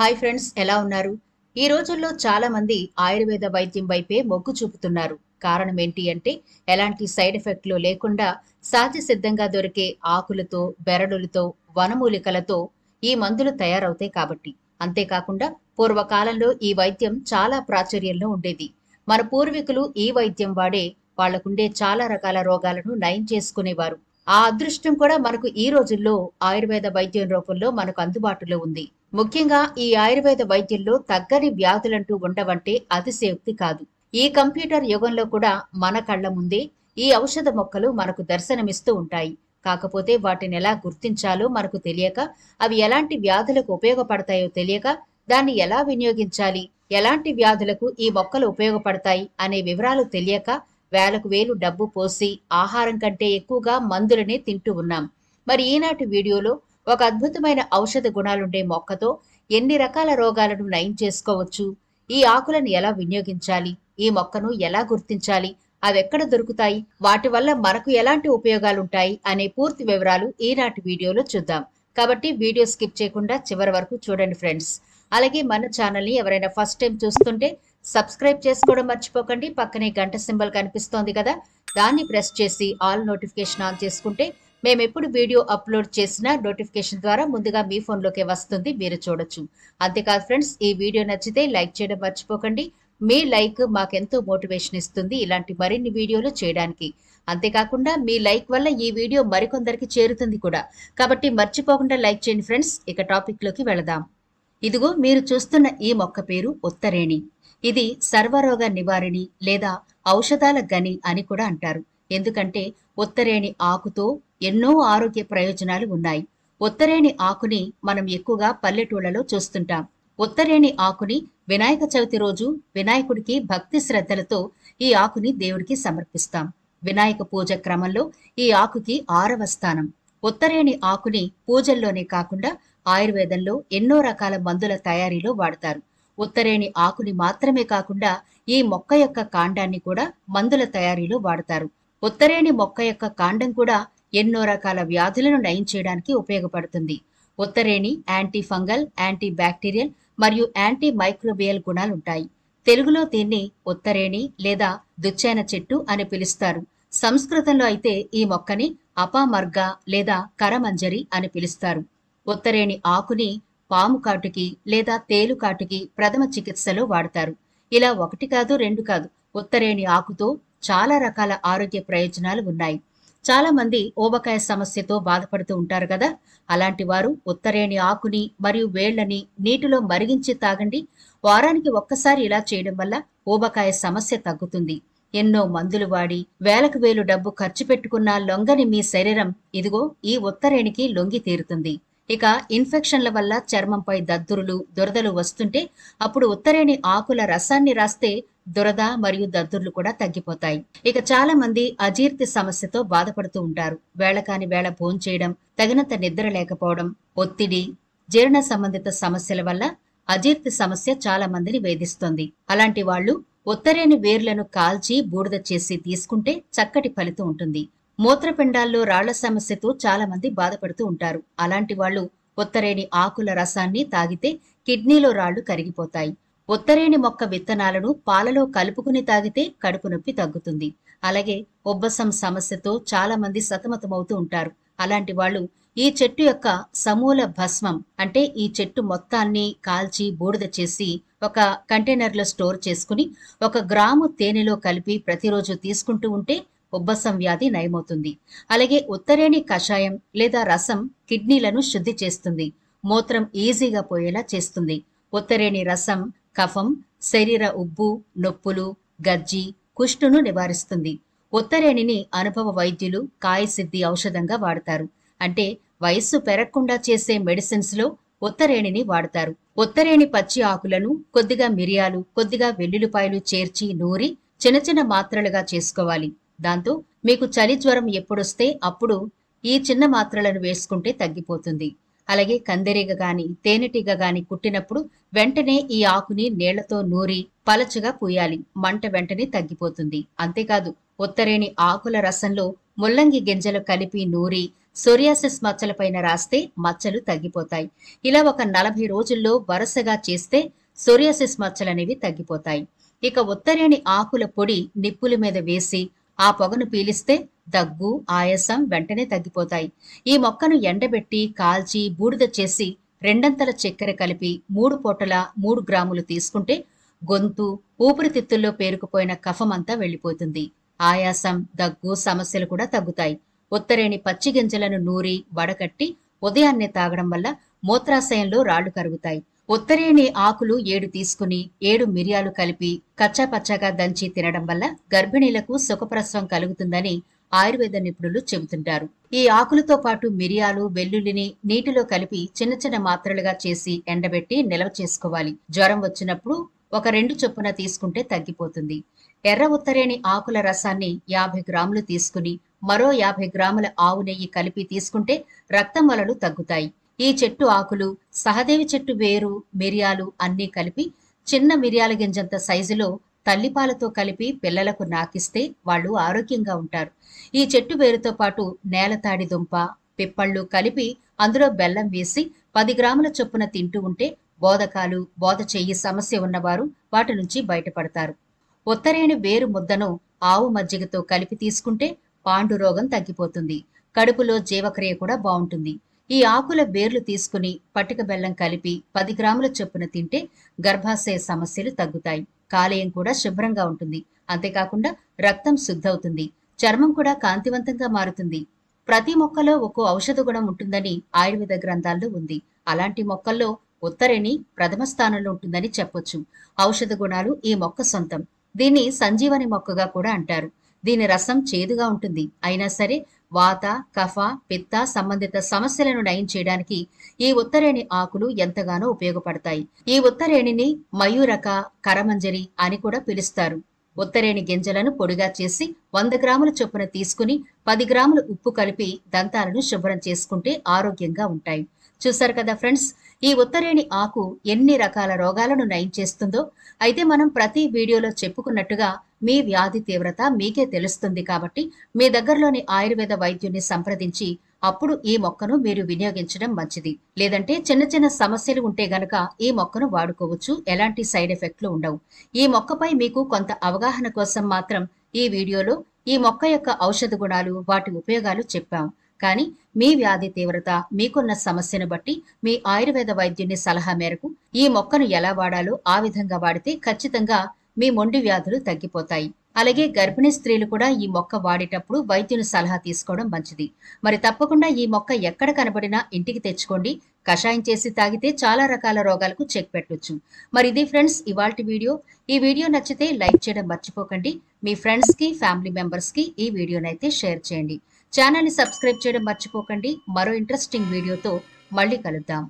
Hi friends, ఎలా ఉన్నారు? ఈ రోజుల్లో చాలా మంది ఆయుర్వేద వైద్యం వైపే మొగ్గు చూపుతున్నారు. కారణం ఏంటి అంటే ఎలాంటి సైడ్ ఎఫెక్ట్లు లేకుండా సహజ సిద్ధంగా దొరికే ఆకులతో, బెరడులతో, వనమూలికలతో ఈ మందులు తయారవుతాయి కాబట్టి. అంతేకాకుండా పూర్వకాలంలో ఈ వైద్యం చాలా ప్రాచుర్యంలో ఉండేది. మన పూర్వీకులు ఈ వైద్యం వాడే వాళ్లకుండే చాలా రకాల రోగాలను నయం చేసుకునేవారు. ఆ అదృష్టం కూడా మనకు ఈ రోజుల్లో ఆయుర్వేద వైద్యం రూపంలో మనకు అందుబాటులో ఉంది. ముఖ్యంగా ఈ ఆయుర్వేద వైద్యంలో తగ్గని వ్యాధులంటూ ఉండవంటే అతిశయోక్తి కాదు. ఈ కంప్యూటర్ యుగంలో కూడా మన కళ్ల ముందే ఈ ఔషధ మొక్కలు మనకు దర్శనమిస్తూ ఉంటాయి. కాకపోతే వాటిని ఎలా గుర్తించాలో మనకు తెలియక, అవి ఎలాంటి వ్యాధులకు ఉపయోగపడతాయో తెలియక, దాన్ని ఎలా వినియోగించాలి, ఎలాంటి వ్యాధులకు ఈ మొక్కలు ఉపయోగపడతాయి అనే వివరాలు తెలియక వేలకు వేలు డబ్బు పోసి ఆహారం కంటే ఎక్కువగా మందులనే తింటూ ఉన్నాం. మరి ఈనాటి వీడియోలో ఒక అద్భుతమైన ఔషధ గుణాలుండే మొక్కతో ఎన్ని రకాల రోగాలను నయం చేసుకోవచ్చు, ఈ ఆకులను ఎలా వినియోగించాలి, ఈ మొక్కను ఎలా గుర్తించాలి, అవెక్కడ దొరుకుతాయి, వాటి వల్ల మనకు ఎలాంటి ఉపయోగాలుంటాయి అనే పూర్తి వివరాలు ఈనాటి వీడియోలో చూద్దాం. కాబట్టి వీడియో స్కిప్ చేయకుండా చివరి వరకు చూడండి ఫ్రెండ్స్. అలాగే మన ఛానల్ని ఎవరైనా ఫస్ట్ టైం చూస్తుంటే సబ్స్క్రైబ్ చేసుకోవడం మర్చిపోకండి. పక్కనే గంట సింబల్ కనిపిస్తోంది కదా, దాన్ని ప్రెస్ చేసి ఆల్ నోటిఫికేషన్ ఆన్ చేసుకుంటే మేమెప్పుడు వీడియో అప్లోడ్ చేసినా నోటిఫికేషన్ ద్వారా ముందుగా మీ ఫోన్లోకే వస్తుంది, మీరు చూడొచ్చు. అంతేకాదు ఫ్రెండ్స్, ఈ వీడియో నచ్చితే లైక్ చేయడం మర్చిపోకండి. మీ లైక్ మాకెంతో మోటివేషన్ ఇస్తుంది ఇలాంటి మరిన్ని వీడియోలు చేయడానికి. అంతేకాకుండా మీ లైక్ వల్ల ఈ వీడియో మరికొందరికి చేరుతుంది కూడా. కాబట్టి మర్చిపోకుండా లైక్ చేయండి ఫ్రెండ్స్. ఇక టాపిక్ లోకి వెళదాం. ఇదిగో మీరు చూస్తున్న ఈ మొక్క పేరు ఉత్తరేణి. ఇది సర్వరోగ నివారిణి లేదా ఔషధాల గని అని కూడా అంటారు. ఎందుకంటే ఉత్తరేణి ఆకుతో ఎన్నో ఆరోగ్య ప్రయోజనాలు ఉన్నాయి. ఉత్తరేణి ఆకుని మనం ఎక్కువగా పల్లెటూళ్లలో చూస్తుంటాం. ఉత్తరేణి ఆకుని వినాయక చవితి రోజు వినాయకుడికి భక్తి శ్రద్ధలతో ఈ ఆకుని దేవుడికి సమర్పిస్తాం. వినాయక పూజ క్రమంలో ఈ ఆకుకి 6వ స్థానం. ఉత్తరేణి ఆకుని పూజల్లోనే కాకుండా ఆయుర్వేదంలో ఎన్నో రకాల మందుల తయారీలో వాడతారు. ఉత్తరేణి ఆకుని మాత్రమే కాకుండా ఈ మొక్క యొక్క కాండాన్ని కూడా మందుల తయారీలో వాడతారు. ఉత్తరేణి మొక్క యొక్క కాండం కూడా ఎన్నో రకాల వ్యాధులను నయం చేయడానికి ఉపయోగపడుతుంది. ఉత్తరేణి యాంటీ ఫంగల్, యాంటీ బ్యాక్టీరియల్ మరియు యాంటీ మైక్రోబియల్ గుణాలుంటాయి. తెలుగులో దీన్ని ఉత్తరేణి లేదా దుచ్చైన చెట్టు అని పిలుస్తారు. సంస్కృతంలో అయితే ఈ మొక్కని అపామర్గ లేదా కరమంజరి అని పిలుస్తారు. ఉత్తరేణి ఆకుని పాము కాటుకి లేదా తేలు కాటుకి ప్రథమ చికిత్సలో వాడతారు. ఇలా 1 కాదు 2 కాదు, ఉత్తరేణి ఆకుతో చాలా రకాల ఆరోగ్య ప్రయోజనాలు ఉన్నాయి. చాలా మంది ఊబకాయ సమస్యతో బాధపడుతూ ఉంటారు కదా, అలాంటి వారు ఉత్తరేణి ఆకుని మరియు వేళ్లని నీటిలో మరిగించి తాగండి. వారానికి ఒక్కసారి ఇలా చేయడం వల్ల ఊబకాయ సమస్య తగ్గుతుంది. ఎన్నో మందులు వాడి వేలకు వేలు డబ్బు ఖర్చు పెట్టుకున్న లొంగని మీ శరీరం ఇదిగో ఈ ఉత్తరేణికి లొంగి తీరుతుంది. ఇక ఇన్ఫెక్షన్ల వల్ల చర్మంపై దద్దురులు, దురదలు వస్తుంటే అప్పుడు ఉత్తరేణి ఆకుల రసాన్ని రాస్తే దురద మరియు దద్దుర్లు కూడా తగ్గిపోతాయి. ఇక చాలా మంది అజీర్తి సమస్యతో బాధపడుతూ ఉంటారు. వేళకాని వేళ భోంచేయడం, తగినంత నిద్ర లేకపోవడం, ఒత్తిడి, జీర్ణ సంబంధిత సమస్యల వల్ల అజీర్తి సమస్య చాలా మందిని వేధిస్తోంది. అలాంటి వాళ్ళు ఉత్తరేణి వేర్లను కాల్చి బూడిద చేసి తీసుకుంటే చక్కటి ఫలితం ఉంటుంది. మూత్రపిండాల్లో రాళ్ల సమస్యతో చాలా మంది బాధపడుతూ ఉంటారు. అలాంటి వాళ్ళు ఉత్తరేణి ఆకుల రసాన్ని తాగితే కిడ్నీలో రాళ్లు కరిగిపోతాయి. ఉత్తరేణి మొక్క విత్తనాలను పాలలో కలుపుకుని తాగితే కడుపు నొప్పి తగ్గుతుంది. అలాగే ఉబ్బసం సమస్యతో చాలా మంది సతమతమవుతూ ఉంటారు. అలాంటి వాళ్ళు ఈ చెట్టు యొక్క సమూల భస్మం అంటే ఈ చెట్టు మొత్తాన్ని కాల్చి బూడిద చేసి ఒక కంటైనర్లో స్టోర్ చేసుకుని 1 గ్రాము తేనెలో కలిపి ప్రతిరోజు తీసుకుంటూ ఉంటే ఉబ్బసం వ్యాధి నయమవుతుంది. అలాగే ఉత్తరేణి కషాయం లేదా రసం కిడ్నీలను శుద్ధి చేస్తుంది. మూత్రం ఈజీగా పోయేలా చేస్తుంది. ఉత్తరేణి రసం కఫం, శరీర ఉబ్బు, నొప్పులు, గజ్జి, కుష్టును నివారిస్తుంది. ఉత్తరేణిని అనుభవ వైద్యులు కాయసిద్ధి ఔషధంగా వాడతారు. అంటే వయస్సు పెరగకుండా చేసే మెడిసిన్స్ లో ఉత్తరేణిని వాడతారు. ఉత్తరేణి పచ్చి ఆకులను కొద్దిగా మిరియాలు, కొద్దిగా వెల్లుల్లిపాయలు చేర్చి నూరి చిన్న చిన్న మాత్రలుగా చేసుకోవాలి. దాంతో మీకు చలి జ్వరం ఎప్పుడొస్తే అప్పుడు ఈ చిన్న మాత్రలను వేసుకుంటే తగ్గిపోతుంది. అలాగే కందిరీగ గాని తేనెటీగ గాని కుట్టినప్పుడు వెంటనే ఈ ఆకుని నీళ్లతో నూరి పలచగా పూయాలి. మంట వెంటనే తగ్గిపోతుంది. అంతేకాదు ఉత్తరేణి ఆకుల రసంలో ముల్లంగి గింజలు కలిపి నూరి సోరియాసిస్ మచ్చలపైన రాస్తే మచ్చలు తగ్గిపోతాయి. ఇలా ఒక 40 రోజుల్లో వరుసగా చేస్తే సోరియాసిస్ మచ్చలనేవి తగ్గిపోతాయి. ఇక ఉత్తరేణి ఆకుల పొడి నిప్పుల మీద వేసి ఆ పొగను పీలిస్తే దగ్గు, ఆయాసం వెంటనే తగ్గిపోతాయి. ఈ మొక్కను ఎండబెట్టి కాల్చి బూడిద చేసి రెండంతల చక్కెర కలిపి 3 పూటల 3 గ్రాములు తీసుకుంటే గొంతు, ఊపిరితిత్తుల్లో పేరుకుపోయిన కఫమంతా వెళ్లిపోతుంది. ఆయాసం, దగ్గు సమస్యలు కూడా తగ్గుతాయి. ఉత్తరేణి పచ్చి గింజలను నూరి వడకట్టి ఉదయాన్నే తాగడం వల్ల మూత్రాశయంలో రాళ్లు కరుగుతాయి. ఉత్తరేణి ఆకులు 7 తీసుకుని 7 మిరియాలు కలిపి కచ్చాపచ్చాగా దంచి తినడం వల్ల గర్భిణీలకు సుఖప్రసవం కలుగుతుందని ఆయుర్వేద నిపుణులు చెబుతుంటారు. ఈ ఆకులతో పాటు మిరియాలు, వెల్లుల్లిని నీటిలో కలిపి చిన్న చిన్న మాత్రలుగా చేసి ఎండబెట్టి నిల్వ చేసుకోవాలి. జ్వరం వచ్చినప్పుడు ఒక 2 చొప్పున తీసుకుంటే తగ్గిపోతుంది. ఎర్ర ఉత్తరేణి ఆకుల రసాన్ని 50 గ్రాములు తీసుకుని మరో 50 గ్రాముల ఆవు నెయ్యి కలిపి తీసుకుంటే రక్తమొలలు తగ్గుతాయి. ఈ చెట్టు ఆకులు, సహదేవి చెట్టు వేరు, మిరియాలు అన్నీ కలిపి చిన్న మిరియాల గింజంత సైజులో తల్లిపాలతో కలిపి పిల్లలకు నాకిస్తే వాళ్ళు ఆరోగ్యంగా ఉంటారు. ఈ చెట్టు వేరుతో పాటు నేలతాడి దుంప, పిప్పళ్ళు కలిపి అందులో బెల్లం వేసి 10 గ్రాముల చొప్పున తింటూ ఉంటే బోధకాలు, బోధ చెయ్యి సమస్య ఉన్నవారు వాటి నుంచి బయటపడతారు. ఉత్తరేణి వేరు ముద్దను ఆవు మజ్జిగతో కలిపి తీసుకుంటే పాండు రోగం తగ్గిపోతుంది. కడుపులో జీవక్రియ కూడా బాగుంటుంది. ఈ ఆకుల వేర్లు తీసుకుని పటిక బెల్లం కలిపి 10 గ్రాముల చొప్పున తింటే గర్భాశయ సమస్యలు తగ్గుతాయి. కాలేయం కూడా శుభ్రంగా ఉంటుంది. అంతేకాకుండా రక్తం శుద్ధవుతుంది. చర్మం కూడా కాంతివంతంగా మారుతుంది. ప్రతి మొక్కలో ఒక్కో ఔషధ గుణం ఉంటుందని ఆయుర్వేద గ్రంథాల్లో ఉంది. అలాంటి మొక్కల్లో ఉత్తరేణి ప్రథమ స్థానంలో ఉంటుందని చెప్పొచ్చు. ఔషధ గుణాలు ఈ మొక్క సొంతం. దీన్ని సంజీవని మొక్కగా కూడా అంటారు. దీని రసం చేదుగా ఉంటుంది. అయినా సరే వాత, కఫ, పిత్త సంబంధిత సమస్యలను నయం చేయడానికి ఈ ఉత్తరేణి ఆకులు ఎంతగానో ఉపయోగపడతాయి. ఈ ఉత్తరేణిని మయూరక, కరమంజరి అని కూడా పిలుస్తారు. ఉత్తరేణి గింజలను పొడిగా చేసి 100 గ్రాముల చొప్పున తీసుకుని 10 గ్రాముల ఉప్పు కలిపి దంతాలను శుభ్రం చేసుకుంటే ఆరోగ్యంగా ఉంటాయి. చూశారు కదా ఫ్రెండ్స్, ఈ ఉత్తరేణి ఆకు ఎన్ని రకాల రోగాలను నయం చేస్తుందో. అయితే మనం ప్రతి వీడియోలో చెప్పుకున్నట్టుగా మీ వ్యాధి తీవ్రత మీకే తెలుస్తుంది కాబట్టి మీ దగ్గరలోని ఆయుర్వేద వైద్యుని సంప్రదించి అప్పుడు ఈ మొక్కను మీరు వినియోగించడం మంచిది. లేదంటే చిన్న చిన్న సమస్యలు ఉంటే గనక ఈ మొక్కను వాడుకోవచ్చు. ఎలాంటి సైడ్ ఎఫెక్ట్లు ఉండవు. ఈ మొక్కపై మీకు కొంత అవగాహన కోసం మాత్రం ఈ వీడియోలో ఈ మొక్క యొక్క ఔషధ గుణాలు, వాటి ఉపయోగాలు చెప్పాం. కానీ మీ వ్యాధి తీవ్రత, మీకున్న సమస్యను బట్టి మీ ఆయుర్వేద వైద్యుని సలహా మేరకు ఈ మొక్కను ఎలా వాడాలో ఆ విధంగా వాడితే ఖచ్చితంగా మీ మొండి వ్యాధులు తగ్గిపోతాయి. అలాగే గర్భిణీ స్త్రీలు కూడా ఈ మొక్క వాడేటప్పుడు వైద్యుని సలహా తీసుకోవడం మంచిది. మరి తప్పకుండా ఈ మొక్క ఎక్కడ కనబడినా ఇంటికి తెచ్చుకోండి. కషాయం చేసి తాగితే చాలా రకాల రోగాలకు చెక్ పెట్టొచ్చు. మరి ఇది ఫ్రెండ్స్ ఇవాల్టి వీడియో. ఈ వీడియో నచ్చితే లైక్ చేయడం మర్చిపోకండి. మీ ఫ్రెండ్స్ కి, ఫ్యామిలీ మెంబర్స్ కి ఈ వీడియోనైతే షేర్ చేయండి. ఛానల్ ని సబ్స్క్రైబ్ చేయడం మర్చిపోకండి. మరో ఇంట్రెస్టింగ్ వీడియోతో మళ్ళీ కలుద్దాం.